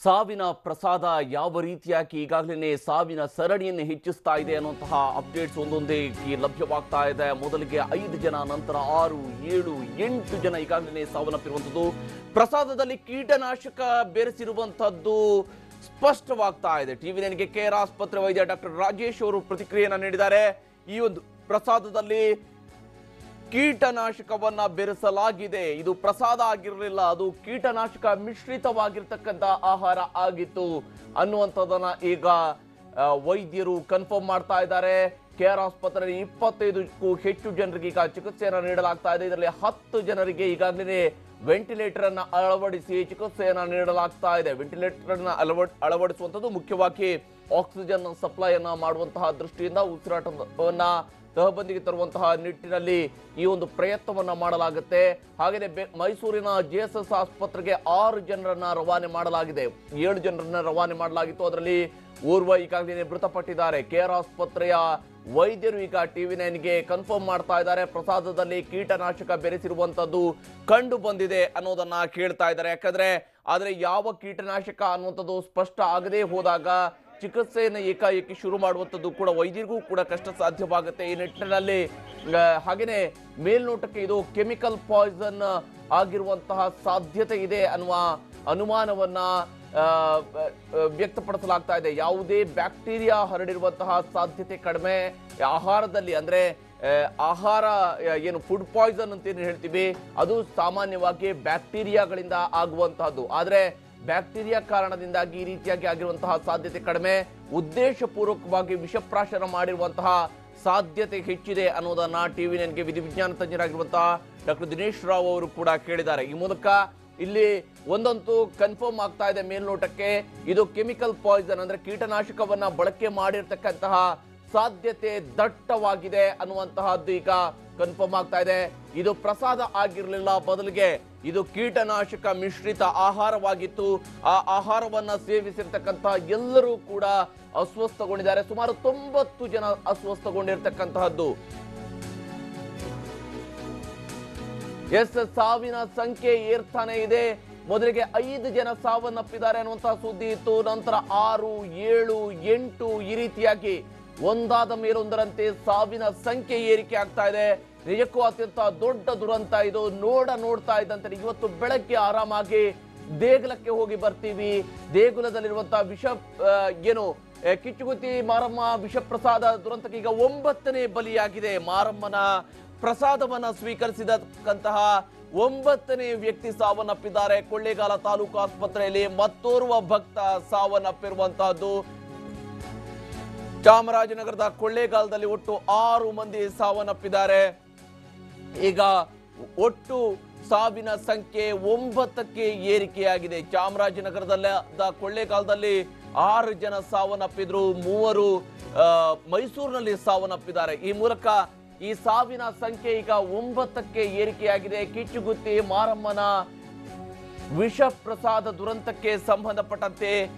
ಸಾವಿನ ಪ್ರಸಾದ ಯಾವ ರೀತಿಯಾಗಿ ಈಗಾಗಲೇ ಸಾವಿನ ಸರಣಿಯನ್ನು ಹೆಚ್ಚಿಸ್ತಾ ಇದೆ ಅನ್ನುವಂತಹ ಅಪ್ಡೇಟ್ಸ್ ಒಂದೊಂದೇ ಲಭ್ಯವಾಗ್ತಾ ಇದೆ. ಮೊದಲಿಗೆ 5 ಜನ, ನಂತರ 6, 7, 8 ಜನ ಈಗಾಗಲೇ ಸಾವನ್ನಪ್ಪಿರುವಂಥದ್ದು. ಪ್ರಸಾದದಲ್ಲಿ ಕೀಟನಾಶಕ ಬೆರೆಸಿರುವಂಥದ್ದು ಸ್ಪಷ್ಟವಾಗ್ತಾ ಇದೆ. ಟಿವಿ9ಗೆ ಕೇರ್ ಆಸ್ಪತ್ರೆ ವೈದ್ಯ ಡಾಕ್ಟರ್ ರಾಜೇಶ್ ಅವರು ಪ್ರತಿಕ್ರಿಯೆಯನ್ನು ನೀಡಿದ್ದಾರೆ. ಈ ಒಂದು ಪ್ರಸಾದದಲ್ಲಿ ಕೀಟನಾಶಕವನ್ನ ಬೆರೆಸಲಾಗಿದೆ. ಇದು ಪ್ರಸಾದ ಆಗಿರಲಿಲ್ಲ, ಅದು ಕೀಟನಾಶಕ ಮಿಶ್ರಿತವಾಗಿರ್ತಕ್ಕಂಥ ಆಹಾರ ಆಗಿತ್ತು ಅನ್ನುವಂಥದ್ದನ್ನ ಈಗ ವೈದ್ಯರು ಕನ್ಫರ್ಮ್ ಮಾಡ್ತಾ ಇದ್ದಾರೆ. ಕೇರ್ ಆಸ್ಪತ್ರೆಯಲ್ಲಿ 25ಕ್ಕೂ ಹೆಚ್ಚು ಜನರಿಗೆ ಈಗ ಚಿಕಿತ್ಸೆಯನ್ನು ನೀಡಲಾಗ್ತಾ ಇದೆ. ಇದರಲ್ಲಿ 10 ಜನರಿಗೆ ಈಗಾಗಲೇ ವೆಂಟಿಲೇಟರ್ ಅನ್ನ ಅಳವಡಿಸಿ ಚಿಕಿತ್ಸೆಯನ್ನು ನೀಡಲಾಗ್ತಾ ಇದೆ. ವೆಂಟಿಲೇಟರ್ ಅನ್ನ ಅಳವಡಿಸುವಂಥದ್ದು ಮುಖ್ಯವಾಗಿ ಆಕ್ಸಿಜನ್ ಸಪ್ಲೈ ಅನ್ನ ಮಾಡುವಂತಹ ದೃಷ್ಟಿಯಿಂದ ಉಸಿರಾಟವನ್ನ ತಹಬಂದಿಗೆ ತರುವಂತಹ ನಿಟ್ಟಿನಲ್ಲಿ ಈ ಒಂದು ಪ್ರಯತ್ನವನ್ನ ಮಾಡಲಾಗುತ್ತೆ. ಹಾಗೆಯೇ ಮೈಸೂರಿನ JSS ಆಸ್ಪತ್ರೆಗೆ 6 ಜನರನ್ನ ರವಾನೆ ಮಾಡಲಾಗಿದೆ. 7 ಜನರನ್ನ ರವಾನೆ ಮಾಡಲಾಗಿತ್ತು. ಅದರಲ್ಲಿ ಓರ್ವ ಈಗಾಗಲೇ ಮೃತಪಟ್ಟಿದ್ದಾರೆ. ಕೇರ್ ಆಸ್ಪತ್ರೆಯ ವೈದ್ಯರು ಈಗ ಟಿವಿ9ಗೆ ಕನ್ಫರ್ಮ್ ಮಾಡ್ತಾ ಇದ್ದಾರೆ. ಪ್ರಸಾದದಲ್ಲಿ ಕೀಟನಾಶಕ ಬೆರೆಸಿರುವಂತದ್ದು ಕಂಡು ಬಂದಿದೆ ಅನ್ನೋದನ್ನ ಕೇಳ್ತಾ ಇದ್ದಾರೆ. ಆದ್ರೆ ಯಾವ ಕೀಟನಾಶಕ ಅನ್ನುವಂಥದ್ದು ಸ್ಪಷ್ಟ ಆಗದೆ ಹೋದಾಗ ಚಿಕಿತ್ಸೆಯನ್ನು ಏಕಾಏಕಿ ಶುರು ಮಾಡುವಂಥದ್ದು ಕೂಡ ವೈದ್ಯರಿಗೂ ಕೂಡ ಕಷ್ಟ ಸಾಧ್ಯವಾಗುತ್ತೆ. ಈ ನಿಟ್ಟಿನಲ್ಲಿ ಹಾಗೆಯೇ ಮೇಲ್ನೋಟಕ್ಕೆ ಇದು ಕೆಮಿಕಲ್ ಪಾಯ್ಸನ್ ಆಗಿರುವಂತಹ ಸಾಧ್ಯತೆ ಇದೆ ಅನ್ನುವ ಅನುಮಾನವನ್ನ ವ್ಯಕ್ತಪಡಿಸಲಾಗ್ತಾ ಇದೆ. ಯಾವುದೇ ಬ್ಯಾಕ್ಟೀರಿಯಾ ಹರಡಿರುವಂತಹ ಸಾಧ್ಯತೆ ಕಡಿಮೆ. ಆಹಾರದಲ್ಲಿ ಅಂದ್ರೆ ಆಹಾರ ಏನು ಫುಡ್ ಪಾಯ್ಸನ್ ಅಂತ ಏನು ಹೇಳ್ತೀವಿ, ಅದು ಸಾಮಾನ್ಯವಾಗಿ ಬ್ಯಾಕ್ಟೀರಿಯಾಗಳಿಂದ ಆಗುವಂತಹದ್ದು. ಆದ್ರೆ ಬ್ಯಾಕ್ಟೀರಿಯಾ ಕಾರಣದಿಂದಾಗಿ ಈ ರೀತಿಯಾಗಿ ಆಗಿರುವಂತಹ ಸಾಧ್ಯತೆ ಕಡಿಮೆ. ಉದ್ದೇಶಪೂರ್ವಕವಾಗಿ ವಿಷಪ್ರಾಶನ ಮಾಡಿರುವಂತಹ ಸಾಧ್ಯತೆ ಹೆಚ್ಚಿದೆ ಅನ್ನೋದನ್ನ ಟಿವಿ9ಗೆ ವಿಧಿವಿಜ್ಞಾನ ತಜ್ಞರಾಗಿರುವಂತಹ ಡಾಕ್ಟರ್ ದಿನೇಶ್ ರಾವ್ ಅವರು ಕೂಡ ಕೇಳಿದ್ದಾರೆ. ಈ ಮೂಲಕ ಇಲ್ಲಿ ಒಂದಂತೂ ಕನ್ಫರ್ಮ್ ಆಗ್ತಾ ಇದೆ ಮೇಲ್ನೋಟಕ್ಕೆ, ಇದು ಕೆಮಿಕಲ್ ಪಾಯ್ಸನ್ ಅಂದ್ರೆ ಕೀಟನಾಶಕವನ್ನ ಬಳಕೆ ಮಾಡಿರ್ತಕ್ಕಂತಹ ಸಾಧ್ಯತೆ ದಟ್ಟವಾಗಿದೆ ಅನ್ನುವಂತಹದ್ದು ಈಗ ಕನ್ಫರ್ಮ್ ಆಗ್ತಾ ಇದೆ. ಇದು ಪ್ರಸಾದ ಆಗಿರಲಿಲ್ಲ, ಬದಲಿಗೆ ಇದು ಕೀಟನಾಶಕ ಮಿಶ್ರಿತ ಆಹಾರವಾಗಿತ್ತು. ಆ ಆಹಾರವನ್ನ ಸೇವಿಸಿರ್ತಕ್ಕಂಥ ಎಲ್ಲರೂ ಕೂಡ ಅಸ್ವಸ್ಥಗೊಂಡಿದ್ದಾರೆ. ಸುಮಾರು 90 ಜನ ಅಸ್ವಸ್ಥಗೊಂಡಿರ್ತಕ್ಕಂತಹದ್ದು. ಸಾವಿನ ಸಂಖ್ಯೆ ಏರ್ತಾನೆ ಇದೆ. ಮೊದಲಿಗೆ 5 ಜನ ಸಾವನ್ನಪ್ಪಿದ್ದಾರೆ ಅನ್ನುವಂತಹ ಸುದ್ದಿ ಇತ್ತು. ನಂತರ 6, 7, 8 ಈ ರೀತಿಯಾಗಿ ಒಂದಾದ ಮೇಲೊಂದರಂತೆ ಸಾವಿನ ಸಂಖ್ಯೆ ಏರಿಕೆ ಆಗ್ತಾ ಇದೆ. ನಿಜಕ್ಕೂ ಅತ್ಯಂತ ದೊಡ್ಡ ದುರಂತ ಇದು. ನೋಡ್ತಾ ಇದ್ದಂತೆ ಇವತ್ತು ಬೆಳಗ್ಗೆ ಆರಾಮಾಗಿ ದೇಗುಲಕ್ಕೆ ಹೋಗಿ ಬರ್ತೀವಿ. ದೇಗುಲದಲ್ಲಿರುವಂತಹ ವಿಷ ಏನು ಕಿಚ್ಚುಗುತ್ತಿ ಮಾರಮ್ಮ ವಿಷ ಪ್ರಸಾದ ದುರಂತಕ್ಕೆ ಈಗ 9ನೇ ಬಲಿಯಾಗಿದೆ. ಮಾರಮ್ಮನ ಪ್ರಸಾದವನ್ನ ಸ್ವೀಕರಿಸಿದಂತಹ 9ನೇ ವ್ಯಕ್ತಿ ಸಾವನ್ನಪ್ಪಿದ್ದಾರೆ. ಕೊಳ್ಳೇಗಾಲ ತಾಲೂಕು ಆಸ್ಪತ್ರೆಯಲ್ಲಿ ಮತ್ತೋರ್ವ ಭಕ್ತ ಸಾವನ್ನಪ್ಪಿರುವಂತಹದ್ದು. ಚಾಮರಾಜನಗರದ ಕೊಳ್ಳೇಗಾಲದಲ್ಲಿ ಒಟ್ಟು 6 ಮಂದಿ ಸಾವನ್ನಪ್ಪಿದ್ದಾರೆ. ಈಗ ಒಟ್ಟು ಸಾವಿನ ಸಂಖ್ಯೆ 9ಕ್ಕೆ ಏರಿಕೆಯಾಗಿದೆ. ಚಾಮರಾಜನಗರದಲ್ಲಿ ಕೊಳ್ಳೇಗಾಲದಲ್ಲಿ 6 ಜನ ಸಾವನ್ನಪ್ಪಿದ್ರು, 3 ಮೈಸೂರಿನಲ್ಲಿ ಸಾವನ್ನಪ್ಪಿದ್ದಾರೆ. ಈ ಮೂಲಕ ಈ ಸಾವಿನ ಸಂಖ್ಯೆ ಈಗ 9ಕ್ಕೆ ಏರಿಕೆಯಾಗಿದೆ. ಕಿಚ್ಚುಗುತ್ತಿ ಮಾರಮ್ಮನ ವಿಷ ಪ್ರಸಾದ ದುರಂತಕ್ಕೆ ಸಂಬಂಧಪಟ್ಟಂತೆ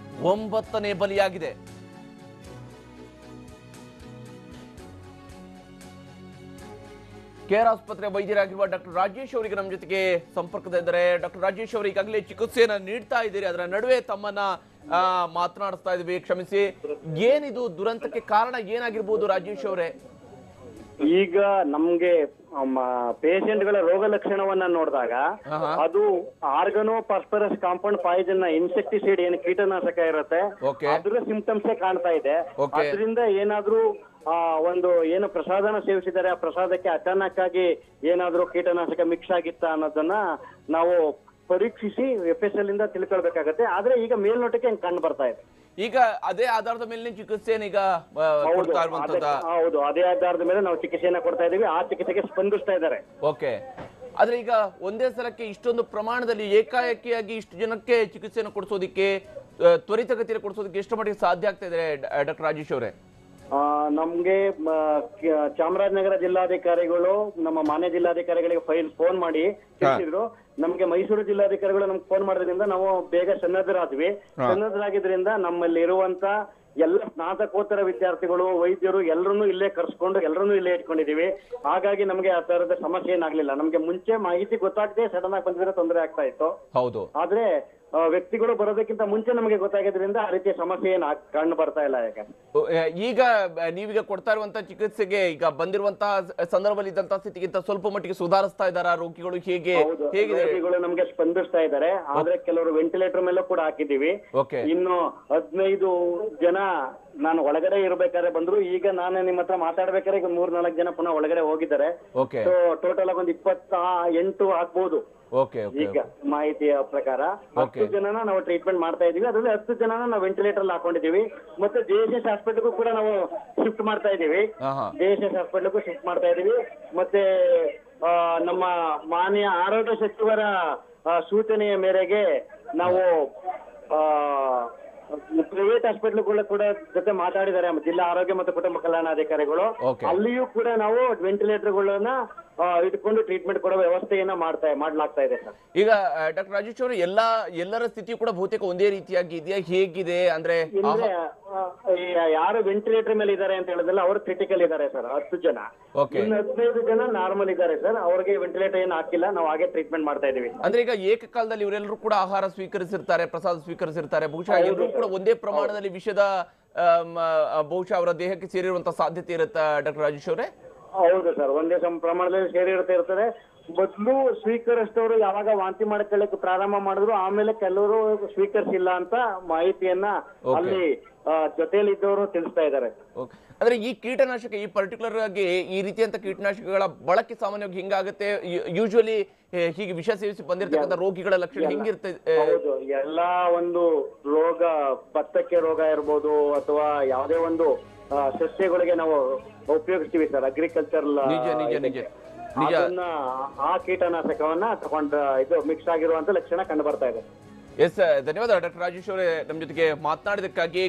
9ನೇ ಬಲಿಯಾಗಿದೆ. ಕೇರ್ ಆಸ್ಪತ್ರೆ ವೈದ್ಯರಾಗಿರುವ ಡಾಕ್ಟರ್ ರಾಜೇಶ್ ಅವರಿಗೆ ನಮ್ಮ ಜೊತೆಗೆ ಸಂಪರ್ಕದಿದ್ದಾರೆ. ಡಾಕ್ಟರ್ ರಾಜೇಶ್ ಅವರು ಈಗಾಗಲೇ ಚಿಕಿತ್ಸೆಯನ್ನ ನೀಡ್ತಾ ಇದ್ದೀರಿ, ಅದರ ನಡುವೆ ತಮ್ಮನ್ನ ಮಾತನಾಡಿಸ್ತಾ ಇದ್ವಿ, ಕ್ಷಮಿಸಿ. ಏನಿದು ದುರಂತಕ್ಕೆ ಕಾರಣ ಏನಾಗಿರ್ಬೋದು ರಾಜೇಶ್ ಅವರೇ? ಈಗ ನಮ್ಗೆ ಪೇಷಂಟ್ಗಳ ರೋಗ ಲಕ್ಷಣವನ್ನ ನೋಡಿದಾಗ ಅದು organo phosphorus compound Poisson insecticide ಏನು ಕೀಟನಾಶಕ ಇರುತ್ತೆ ಅದ್ರ ಸಿಂಪ್ಟಮ್ಸ್ ಕಾಣ್ತಾ ಇದೆ. ಅದರಿಂದ ಏನಾದ್ರೂ ಒಂದು ಏನು ಪ್ರಸಾದನ ಸೇವಿಸಿದ್ದಾರೆ, ಆ ಪ್ರಸಾದಕ್ಕೆ ಅಚಾನಕ್ ಆಗಿ ಏನಾದ್ರೂ ಕೀಟನಾಶಕ ಮಿಕ್ಸ್ ಆಗಿತ್ತ ಅನ್ನೋದನ್ನ ನಾವು ಪರೀಕ್ಷಿಸಿ FSL ಇಂದ ತಿಳ್ಕೊಳ್ಬೇಕಾಗತ್ತೆ. ಆದ್ರೆ ಈಗ ಮೇಲ್ನೋಟಕ್ಕೆ ಕಂಡು ಬರ್ತಾ ಇದೆ. ಈಗ ಅದೇ ಆಧಾರದ ಮೇಲೆ ಚಿಕಿತ್ಸೆಯನ್ನು ಈಗ ಹೌದು, ಅದೇ ಆಧಾರದ ಮೇಲೆ ನಾವು ಚಿಕಿತ್ಸೆಯನ್ನ ಕೊಡ್ತಾ ಇದೀವಿ. ಆ ಚಿಕಿತ್ಸೆಗೆ ಸ್ಪಂದಿಸ್ತಾ ಇದ್ದಾರೆ. ಓಕೆ. ಆದ್ರೆ ಈಗ ಒಂದೇ ಸಲಕ್ಕೆ ಇಷ್ಟೊಂದು ಪ್ರಮಾಣದಲ್ಲಿ ಏಕಾಏಕಿಯಾಗಿ ಇಷ್ಟು ಜನಕ್ಕೆ ಚಿಕಿತ್ಸೆಯನ್ನು ಕೊಡಿಸೋದಿಕ್ಕೆ, ತ್ವರಿತಗತಿಯಲ್ಲಿ ಕೊಡಿಸೋದಕ್ಕೆ ಎಷ್ಟು ಮಟ್ಟಿಗೆ ಸಾಧ್ಯ ಆಗ್ತಾ ಇದೆ ಡಾಕ್ಟರ್ ರಾಜೇಶ್ ಅವರೇ? ನಮ್ಗೆ ಚಾಮರಾಜನಗರ ಜಿಲ್ಲಾಧಿಕಾರಿಗಳು ನಮ್ಮ ಮಾನ್ಯ ಜಿಲ್ಲಾಧಿಕಾರಿಗಳಿಗೆ ಫೋನ್ ಮಾಡಿ ತಿಳಿಸಿದ್ರು. ನಮ್ಗೆ ಮೈಸೂರು ಜಿಲ್ಲಾಧಿಕಾರಿಗಳು ನಮ್ಗೆ ಫೋನ್ ಮಾಡೋದ್ರಿಂದ ನಾವು ಬೇಗ ಸನ್ನದ್ಧರಾದ್ವಿ. ಸನ್ನದ್ಧರಾಗಿದ್ರಿಂದ ನಮ್ಮಲ್ಲಿ ಇರುವಂತ ಎಲ್ಲ ಸ್ನಾತಕೋತ್ತರ ವಿದ್ಯಾರ್ಥಿಗಳು, ವೈದ್ಯರು ಎಲ್ಲರನ್ನೂ ಇಲ್ಲೇ ಕರ್ಸ್ಕೊಂಡು ಎಲ್ಲರನ್ನೂ ಇಲ್ಲೇ ಇಟ್ಕೊಂಡಿದೀವಿ. ಹಾಗಾಗಿ ನಮಗೆ ಆ ತರದ ಸಮಸ್ಯೆ ಏನಾಗ್ಲಿಲ್ಲ. ನಮ್ಗೆ ಮುಂಚೆ ಮಾಹಿತಿ ಗೊತ್ತಾಗದೆ ಸಡನ್ ಆಗಿ ಬಂದಿದ್ರೆ ತೊಂದರೆ ಆಗ್ತಾ ಇತ್ತು. ಹೌದು. ಆದ್ರೆ ವ್ಯಕ್ತಿಗಳು ಬರೋದಕ್ಕಿಂತ ಮುಂಚೆ ನಮಗೆ ಗೊತ್ತಾಗೋದ್ರಿಂದ ಆ ರೀತಿಯ ಸಮಸ್ಯೆ ಏನು ಕಂಡು ಬರ್ತಾ ಇಲ್ಲ. ಯಾಕೆ ಈಗ ನೀವೀಗ ಕೊಡ್ತಾ ಇರುವಂತಹ ಚಿಕಿತ್ಸೆಗೆ ಈಗ ಬಂದಿರುವಂತಹ ಸಂದರ್ಭದಲ್ಲಿ ಇದ್ದಂತಹ ಸ್ಥಿತಿಗಿಂತ ಸ್ವಲ್ಪ ಮಟ್ಟಿಗೆ ಸುಧಾರಿಸ್ತಾ ಇದ್ದಾರಾ ರೋಗಿಗಳು? ಹೇಗೆ ಹೇಗಿದೆ? ರೋಗಿಗಳು ನಮಗೆ ಸ್ಪಂದಿಸ್ತಾ ಇದ್ದಾರೆ, ಆದ್ರೆ ಕೆಲವರು ವೆಂಟಿಲೇಟರ್ ಮೇಲೂ ಕೂಡ ಹಾಕಿದ್ದೀವಿ. ಇನ್ನು 15 ಜನ ನಾನು ಒಳಗಡೆ ಇರ್ಬೇಕಾದ್ರೆ ಬಂದ್ರು. ಈಗ ನಾನು ನಿಮ್ಮ ಹತ್ರ ಮಾತಾಡ್ಬೇಕಾದ್ರೆ ಈಗ 3-4 ಜನ ಪುನಃ ಒಳಗಡೆ ಹೋಗಿದ್ದಾರೆ. ಟೋಟಲ್ ಆಗಿ ಒಂದು 28 ಆಗ್ಬಹುದು ಈಗ ಮಾಹಿತಿಯ ಪ್ರಕಾರ. 10 ಜನನ ನಾವು ಟ್ರೀಟ್ಮೆಂಟ್ ಮಾಡ್ತಾ ಇದೀವಿ. ಅದರಲ್ಲಿ 10 ಜನನ ನಾವು ವೆಂಟಿಲೇಟರ್ ಹಾಕೊಂಡಿದೀವಿ. ಮತ್ತೆ JSS ಹಾಸ್ಪಿಟಲ್ಗೂ ಕೂಡ ನಾವು ಶಿಫ್ಟ್ ಮಾಡ್ತಾ ಇದೀವಿ. JSS ಹಾಸ್ಪಿಟಲ್ಗೂ ಶಿಫ್ಟ್ ಮಾಡ್ತಾ ಇದೀವಿ. ಮತ್ತೆ ನಮ್ಮ ಮಾನ್ಯ ಆರೋಗ್ಯ ಸಚಿವರ ಸೂಚನೆಯ ಮೇರೆಗೆ ನಾವು ಪ್ರೈವೇಟ್ ಹಾಸ್ಪಿಟಲ್ಗಳು ಕೂಡ ಜೊತೆ ಮಾತಾಡಿದ್ದಾರೆ ಜಿಲ್ಲಾ ಆರೋಗ್ಯ ಮತ್ತು ಕುಟುಂಬ ಕಲ್ಯಾಣಾಧಿಕಾರಿಗಳು. ಅಲ್ಲಿಯೂ ಕೂಡ ನಾವು ವೆಂಟಿಲೇಟರ್ಗಳನ್ನ ಇಟ್ಕೊಂಡು ಟ್ರೀಟ್ಮೆಂಟ್ ಕೊಡೋ ವ್ಯವಸ್ಥೆಯನ್ನ ಮಾಡ್ಲಾಗ್ತಾ ಇದೆ ಸರ್. ಈಗ ಡಾಕ್ಟರ್ ರಾಜೇಶ್ ಅವರು ಎಲ್ಲರ ಸ್ಥಿತಿ ಕೂಡ ಬಹುತೇಕ ಒಂದೇ ರೀತಿಯಾಗಿ ಇದೆಯಾ? ಹೇಗಿದೆ ಅಂದ್ರೆ ಯಾರು ವೆಂಟಿಲೇಟರ್ ಮೇಲೆ ಇದ್ದಾರೆ ಅಂತ ಹೇಳಿದ್ರಲ್ಲ ಅವರು ಕ್ರಿಟಿಕಲ್ ಇದ್ದಾರೆ ಸರ್ 10 ಜನ. ಇನ್ನು 15 ಜನ ನಾರ್ಮಲ್ ಇದ್ದಾರೆ ಸರ್. ಅವ್ರಿಗೆ ವೆಂಟಿಲೇಟರ್ ಏನು ಹಾಕಿಲ್ಲ, ನಾವು ಹಾಗೆ ಟ್ರೀಟ್ಮೆಂಟ್ ಮಾಡ್ತಾ ಇದೀವಿ. ಅಂದ್ರೆ ಈಗ ಏಕಕಾಲದಲ್ಲಿ ಇವರೆಲ್ಲರೂ ಕೂಡ ಆಹಾರ ಸ್ವೀಕರಿಸಿರ್ತಾರೆ, ಪ್ರಸಾದ ಸ್ವೀಕರಿಸಿರ್ತಾರೆ. ಬಹುಶಃ ಎಲ್ಲರೂ ಕೂಡ ಒಂದೇ ಪ್ರಮಾಣದಲ್ಲಿ ವಿಷದ ಬಹುಶಃ ಅವರ ದೇಹಕ್ಕೆ ಸೇರಿರುವಂತಹ ಸಾಧ್ಯತೆ ಇರುತ್ತಾ ಡಾಕ್ಟರ್ ರಾಜೇಶ್ ಅವರೇ? ಹೌದು ಸರ್, ಒಂದೇ ಪ್ರಮಾಣದಲ್ಲಿ ಇರ್ತದೆ. ಮೊದಲು ಸ್ವೀಕರಿಸಿದವರು ಯಾವಾಗ ವಾಂತಿ ಮಾಡ್ಕೊಳ್ಳಕ್ಕೆ ಪ್ರಾರಂಭ ಮಾಡಿದ್ರು, ಆಮೇಲೆ ಕೆಲವರು ಸ್ವೀಕರಿಸಿಲ್ಲ ಅಂತ ಮಾಹಿತಿಯನ್ನ ಅಲ್ಲಿ ಜೊತೆಯಲ್ಲಿ ಇದ್ದವರು ತಿಳಿಸ್ತಾ ಇದ್ದಾರೆ. ಅಂದ್ರೆ ಈ ಕೀಟನಾಶಕ, ಈ ಪರ್ಟಿಕ್ಯುಲರ್ ಆಗಿ ಈ ರೀತಿಯಂತ ಕೀಟನಾಶಕಗಳ ಬಳಕೆ ಸಾಮಾನ್ಯವಾಗಿ ಹಿಂಗಾಗುತ್ತೆ? ಯೂಶುವಲಿ ಹೀಗೆ ವಿಷ ಸೇವಿಸಿ ಬಂದಿರತಕ್ಕಂಥ ರೋಗಿಗಳ ಲಕ್ಷಣ ಹೆಂಗಿರ್ತದೆ? ಹೌದು, ಎಲ್ಲಾ ಒಂದು ರೋಗ, ಭತ್ತಕ್ಕೆ ರೋಗ ಇರ್ಬೋದು ಅಥವಾ ಯಾವುದೇ ಒಂದು ಸಸ್ಯಗಳಿಗೆ ನಾವು ಉಪಯೋಗಿಸ್ತೀವಿ ಸರ್, ಅಗ್ರಿಕಲ್ಚರ್ ಆ ಕೀಟನಾಶಕವನ್ನ ತಗೊಂಡು ಇದು ಮಿಕ್ಸ್ ಆಗಿರುವಂತ ಲಕ್ಷಣ ಕಂಡು ಬರ್ತಾ ಇದೆ. ಎಸ್, ಧನ್ಯವಾದ ಡಾಕ್ಟರ್ ರಾಜೇಶ್ ಅವರೇ ನಮ್ಮ ಜೊತೆಗೆ ಮಾತನಾಡಿದಕ್ಕಾಗಿ.